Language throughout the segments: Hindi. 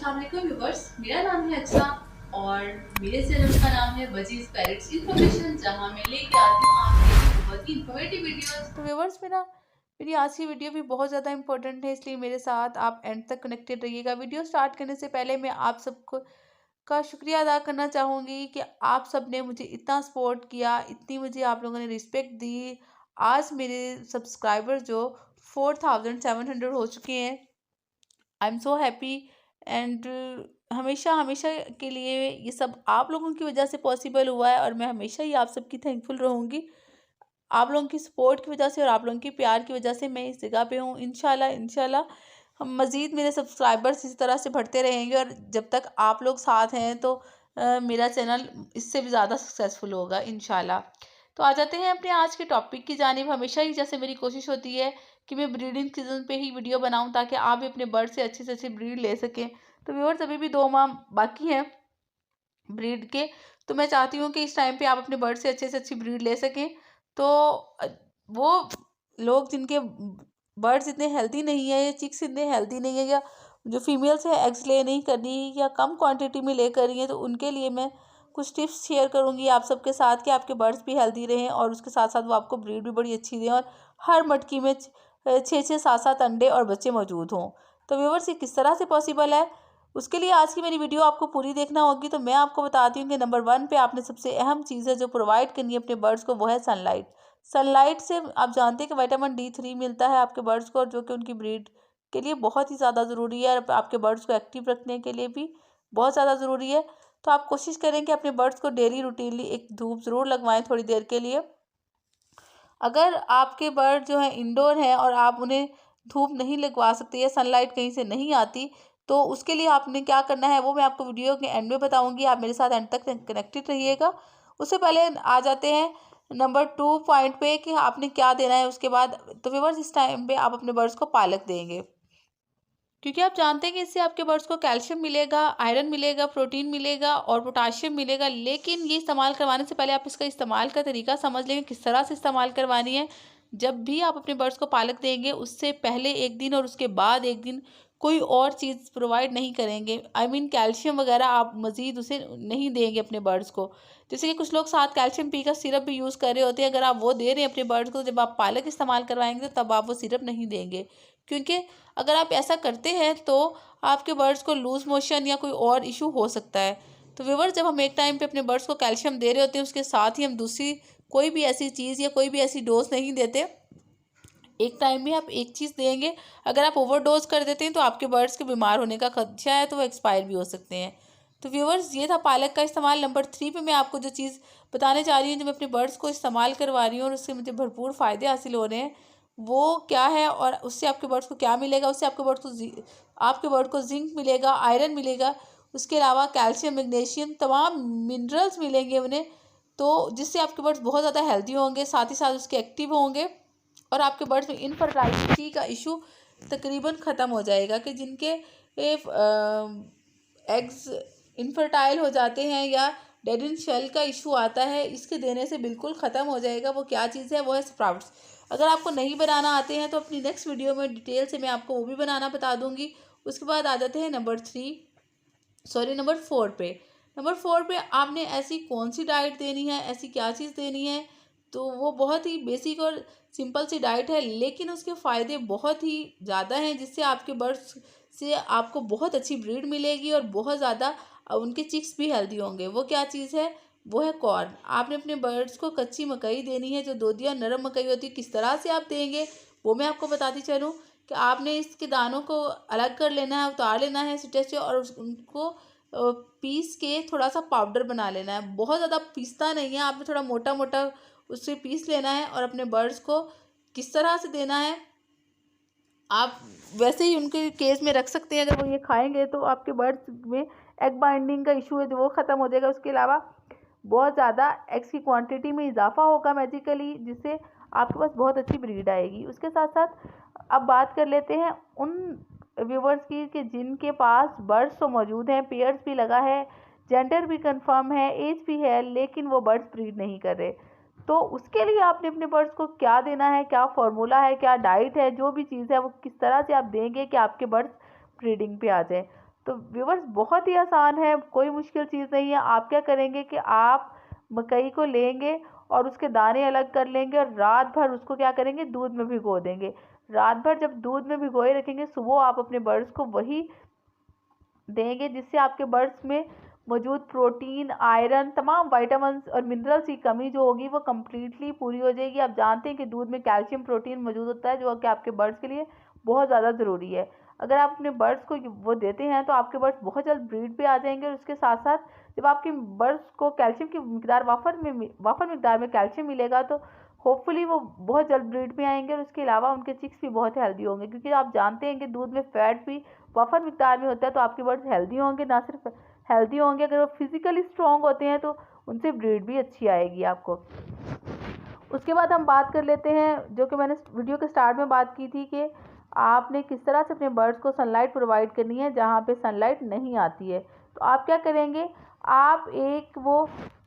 अस्सलाम वालेकुम व्यूअर्स, मेरा नाम है अक्सा और मेरे चैनल का नाम है वजीज पैरेट्स इन्फॉर्मेशन, जहां मैं लेके आती हूँ आपके लिए बहुत ही इन्फॉर्मेटिव वीडियोस। तो व्यूअर्स, मेरी आज की वीडियो भी बहुत ज़्यादा इंपॉर्टेंट है, इसलिए मेरे साथ आप एंड तक कनेक्टेड रहिएगा। वीडियो स्टार्ट करने से पहले मैं आप सबको का शुक्रिया अदा करना चाहूँगी कि आप सब ने मुझे इतना सपोर्ट किया, इतनी मुझे आप लोगों ने रिस्पेक्ट दी। आज मेरे सब्सक्राइबर जो 4700 हो चुके हैं। I am so happy and हमेशा हमेशा के लिए ये सब आप लोगों की वजह से पॉसिबल हुआ है और मैं हमेशा ही आप सबकी थैंकफुल रहूँगी। आप लोगों की सपोर्ट की वजह से और आप लोगों के प्यार की वजह से मैं इस जगह पे हूँ। इंशाल्लाह इंशाल्लाह हम मज़ीद मेरे सब्सक्राइबर्स इस तरह से बढ़ते रहेंगे और जब तक आप लोग साथ हैं तो मेरा चैनल इससे भी ज़्यादा सक्सेसफुल होगा इंशाल्लाह। तो आ जाते हैं अपने आज के टॉपिक की जानिब। हमेशा ही जैसे मेरी कोशिश होती है कि मैं ब्रीडिंग सीजन पे ही वीडियो बनाऊं ताकि आप भी अपने बर्ड से अच्छी ब्रीड ले सकें। तो व्यूअर्स, अभी भी 2 माह बाकी हैं ब्रीड के, तो मैं चाहती हूँ कि इस टाइम पे आप अपने बर्ड से अच्छी ब्रीड ले सकें। तो वो लोग जिनके बर्ड्स इतने हेल्दी नहीं है या चिक्स इतने हेल्दी नहीं है या जो फीमेल्स है एग्स ले नहीं कर रही या कम क्वांटिटी में ले कर रही है, तो उनके लिए मैं कुछ टिप्स शेयर करूंगी आप सबके साथ कि आपके बर्ड्स भी हेल्दी रहें और उसके साथ साथ वो आपको ब्रीड भी बड़ी अच्छी दें और हर मटकी में 6-6 7-7 अंडे और बच्चे मौजूद हों। तो व्यूअर्स, ये किस तरह से पॉसिबल है, उसके लिए आज की मेरी वीडियो आपको पूरी देखना होगी। तो मैं आपको बताती हूँ कि नंबर 1 पे आपने सबसे अहम चीज़ है जो प्रोवाइड करनी है अपने बर्ड्स को, वो है सनलाइट। सनलाइट से आप जानते हैं कि विटामिन D3 मिलता है आपके बर्ड्स को, और जो कि उनकी ब्रीड के लिए बहुत ही ज़्यादा ज़रूरी है और आपके बर्ड्स को एक्टिव रखने के लिए भी बहुत ज़्यादा ज़रूरी है। तो आप कोशिश करें कि अपने बर्ड्स को डेली रूटीनली एक धूप ज़रूर लगवाएं थोड़ी देर के लिए। अगर आपके बर्ड जो है इंडोर हैं और आप उन्हें धूप नहीं लगवा सकते या सनलाइट कहीं से नहीं आती, तो उसके लिए आपने क्या करना है वो मैं आपको वीडियो के एंड में बताऊंगी। आप मेरे साथ एंड तक कनेक्टेड रहिएगा। उससे पहले आ जाते हैं नंबर 2 पॉइंट पे कि आपने क्या देना है उसके बाद। तो व्यूअर्स, इस टाइम पे आप अपने बर्ड्स को पालक देंगे, क्योंकि आप जानते हैं कि इससे आपके बर्ड्स को कैल्शियम मिलेगा, आयरन मिलेगा, प्रोटीन मिलेगा और पोटाशियम मिलेगा। लेकिन ये इस्तेमाल करवाने से पहले आप इसका इस्तेमाल का तरीका समझ लेंगे किस तरह से इस्तेमाल करवानी है। जब भी आप अपने बर्ड्स को पालक देंगे, उससे पहले एक दिन और उसके बाद एक दिन कोई और चीज़ प्रोवाइड नहीं करेंगे। आई मीन कैल्शियम वगैरह आप मज़ीद उसे नहीं देंगे अपने बर्ड्स को। जैसे कि कुछ लोग साथ कैल्शियम पी का सिरप भी यूज़ कर रहे होते हैं, अगर आप वो दे रहे हैं अपने बर्ड्स को, जब आप पालक इस्तेमाल करवाएंगे तो तब आप वो सिरप नहीं देंगे। क्योंकि अगर आप ऐसा करते हैं तो आपके बर्ड्स को लूज मोशन या कोई और इशू हो सकता है। तो व्यूअर्स, जब हम एक टाइम पे अपने बर्ड्स को कैल्शियम दे रहे होते हैं, उसके साथ ही हम दूसरी कोई भी ऐसी चीज़ या कोई भी ऐसी डोज नहीं देते। एक टाइम में आप एक चीज़ देंगे। अगर आप ओवरडोज कर देते हैं तो आपके बर्ड्स के बीमार होने का खदशा है, तो वो एक्सपायर भी हो सकते हैं। तो व्यूअर्स, ये था पालक का इस्तेमाल। नंबर 3 पे मैं आपको जो चीज़ बताने जा रही हूँ, जो मैं अपने बर्ड्स को इस्तेमाल करवा रही हूँ और उससे मुझे भरपूर फ़ायदे हासिल हो रहे हैं, वो क्या है और उससे आपके बर्ड्स को क्या मिलेगा। उससे आपके बर्ड को जिंक मिलेगा, आयरन मिलेगा, उसके अलावा कैल्शियम, मैग्नीशियम, तमाम मिनरल्स मिलेंगे उन्हें। तो जिससे आपके बर्ड्स बहुत ज़्यादा हेल्दी होंगे, साथ ही साथ उसके एक्टिव होंगे और आपके बर्ड्स में इनफर्टाइलिटी का इशू तकरीबन ख़त्म हो जाएगा कि जिनके एग्स इनफर्टाइल हो जाते हैं या डेड इन शेल का इशू आता है, इसके देने से बिल्कुल ख़त्म हो जाएगा। वो क्या चीज़ है, वो है स्प्राउट्स। अगर आपको नहीं बनाना आते हैं तो अपनी नेक्स्ट वीडियो में डिटेल से मैं आपको वो भी बनाना बता दूंगी। उसके बाद आ जाते हैं नंबर 4 पे। नंबर 4 पे आपने ऐसी कौन सी डाइट देनी है, ऐसी क्या चीज़ देनी है। तो वो बहुत ही बेसिक और सिंपल सी डाइट है, लेकिन उसके फ़ायदे बहुत ही ज़्यादा हैं, जिससे आपके बर्ड्स से आपको बहुत अच्छी ब्रीड मिलेगी और बहुत ज़्यादा उनके चिक्स भी हेल्दी होंगे। वो क्या चीज़ है, वो है कॉर्न। आपने अपने बर्ड्स को कच्ची मकई देनी है, जो दूधिया नरम मकई होती है। किस तरह से आप देंगे वो मैं आपको बताती चलूँ कि आपने इसके दानों को अलग कर लेना है, उतार लेना है सीटे से और उनको पीस के थोड़ा सा पाउडर बना लेना है। बहुत ज़्यादा पीसता नहीं है, आपने थोड़ा मोटा मोटा उससे पीस लेना है और अपने बर्ड्स को किस तरह से देना है, आप वैसे ही उनके केज में रख सकते हैं। अगर वो ये खाएंगे तो आपके बर्ड्स में एग बाइंडिंग का इशू है जो वो ख़त्म हो जाएगा। उसके अलावा बहुत ज़्यादा एग्स की क्वांटिटी में इजाफा होगा मैजिकली, जिससे आपके पास बहुत अच्छी ब्रीड आएगी। उसके साथ साथ अब बात कर लेते हैं उन व्यूवर्स की कि जिनके पास बर्ड्स तो मौजूद हैं, पेयर्स भी लगा है, जेंडर भी कंफर्म है, एज भी है, लेकिन वो बर्ड्स ब्रीड नहीं कर रहे। तो उसके लिए आपने अपने बर्ड्स को क्या देना है, क्या फॉर्मूला है, क्या डाइट है, जो भी चीज़ है वो किस तरह से आप देंगे कि आपके बर्ड्स ब्रीडिंग पे आ जाए। तो व्यूवर्स बहुत ही आसान है, कोई मुश्किल चीज़ नहीं है। आप क्या करेंगे कि आप मकई को लेंगे और उसके दाने अलग कर लेंगे और रात भर उसको क्या करेंगे, दूध में भिगो देंगे। रात भर जब दूध में भिगोए रखेंगे, सुबह आप अपने बर्ड्स को वही देंगे, जिससे आपके बर्ड्स में मौजूद प्रोटीन, आयरन, तमाम विटामिन्स और मिनरल्स की कमी जो होगी वो कम्प्लीटली पूरी हो जाएगी। आप जानते हैं कि दूध में कैल्शियम, प्रोटीन मौजूद होता है, जो कि आपके बर्ड्स के लिए बहुत ज़्यादा ज़रूरी है। अगर आप अपने बर्ड्स को वो देते हैं तो आपके बर्ड्स बहुत जल्द ब्रीड पे आ जाएंगे। और उसके साथ साथ जब आपके बर्ड्स को कैल्शियम की मिकदार वाफर मिकदार में कैल्शियम मिलेगा तो होपफुली वो बहुत जल्द ब्रीड में आएंगे। और उसके अलावा उनके चिक्स भी बहुत हेल्दी होंगे, क्योंकि आप जानते हैं कि दूध में फैट भी वाफर मिकदार में होता है। तो आपके बर्ड्स हेल्दी होंगे, ना सिर्फ हेल्दी होंगे, अगर वो फिजिकली स्ट्रॉन्ग होते हैं तो उनसे ब्रीड भी अच्छी आएगी आपको। उसके बाद हम बात कर लेते हैं, जो कि मैंने वीडियो के स्टार्ट में बात की थी, कि आपने किस तरह से अपने बर्ड्स को सनलाइट प्रोवाइड करनी है जहाँ पे सनलाइट नहीं आती है। तो आप क्या करेंगे, आप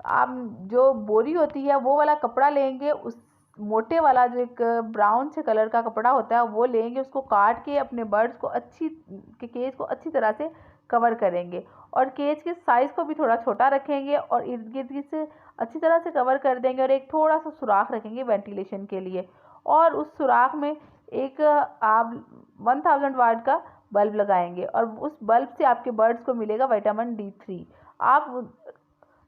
आप जो बोरी होती है वो वाला कपड़ा लेंगे, उस मोटे वाला जो एक ब्राउन से कलर का कपड़ा होता है वो लेंगे, उसको काट के अपने बर्ड्स को केज को अच्छी तरह से कवर करेंगे और केज के साइज़ को भी थोड़ा छोटा रखेंगे और इर्द गिर्द से अच्छी तरह से कवर कर देंगे और एक थोड़ा सा सुराख रखेंगे वेंटिलेशन के लिए। और उस सुराख में एक आप 1000 वाट का बल्ब लगाएंगे और उस बल्ब से आपके बर्ड्स को मिलेगा विटामिन D3। आप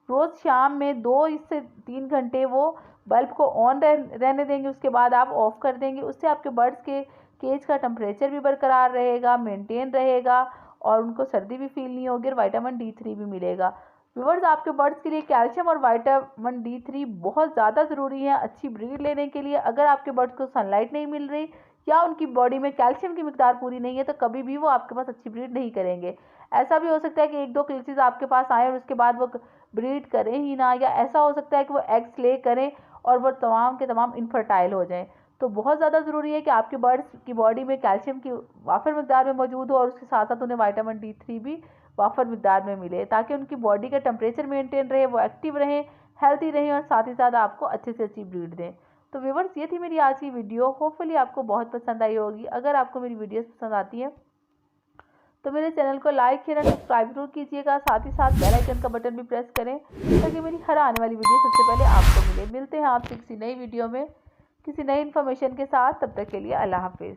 रोज़ शाम में 2 से 3 घंटे वो बल्ब को ऑन रहने देंगे, उसके बाद आप ऑफ कर देंगे। उससे आपके बर्ड्स के केज का टेम्परेचर भी बरकरार रहेगा, मेंटेन रहेगा और उनको सर्दी भी फील नहीं होगी और विटामिन D3 भी मिलेगा। व्यूअर्स, आपके बर्ड्स के लिए कैल्शियम और विटामिन D3 बहुत ज़्यादा ज़रूरी है अच्छी ब्रीड लेने के लिए। अगर आपके बर्ड्स को सनलाइट नहीं मिल रही या उनकी बॉडी में कैल्शियम की मिकदार पूरी नहीं है तो कभी भी वो आपके पास अच्छी ब्रीड नहीं करेंगे। ऐसा भी हो सकता है कि 1-2 केसेस आपके पास आए और उसके बाद वो ब्रीड करें ही ना, या ऐसा हो सकता है कि वो एग्स ले करें और वो तमाम के तमाम इनफर्टाइल हो जाएं। तो बहुत ज़्यादा ज़रूरी है कि आपके बर्ड्स की बॉडी में कैल्शियम की वाफर मिकदार में मौजूद हो और उसके साथ साथ उन्हें विटामिन D3 भी वाफर मिकदार में मिले, ताकि उनकी बॉडी का टेम्परेचर मेंटेन रहे, वो एक्टिव रहें, हेल्थी रहें और साथ ही साथ आपको अच्छे से अच्छी ब्रीड दें। तो व्यूअर्स, ये थी मेरी आज की वीडियो, होपफुली आपको बहुत पसंद आई होगी। अगर आपको मेरी वीडियोस पसंद आती है तो मेरे चैनल को लाइक, शेयर एंड सब्सक्राइब जरूर कीजिएगा। साथ ही साथ बेल आइकन का बटन भी प्रेस करें ताकि मेरी हर आने वाली वीडियो सबसे पहले आपको मिले। मिलते हैं आपसे किसी नई वीडियो में किसी नई इन्फॉर्मेशन के साथ, तब तक के लिए अल्लाह हाफिज़।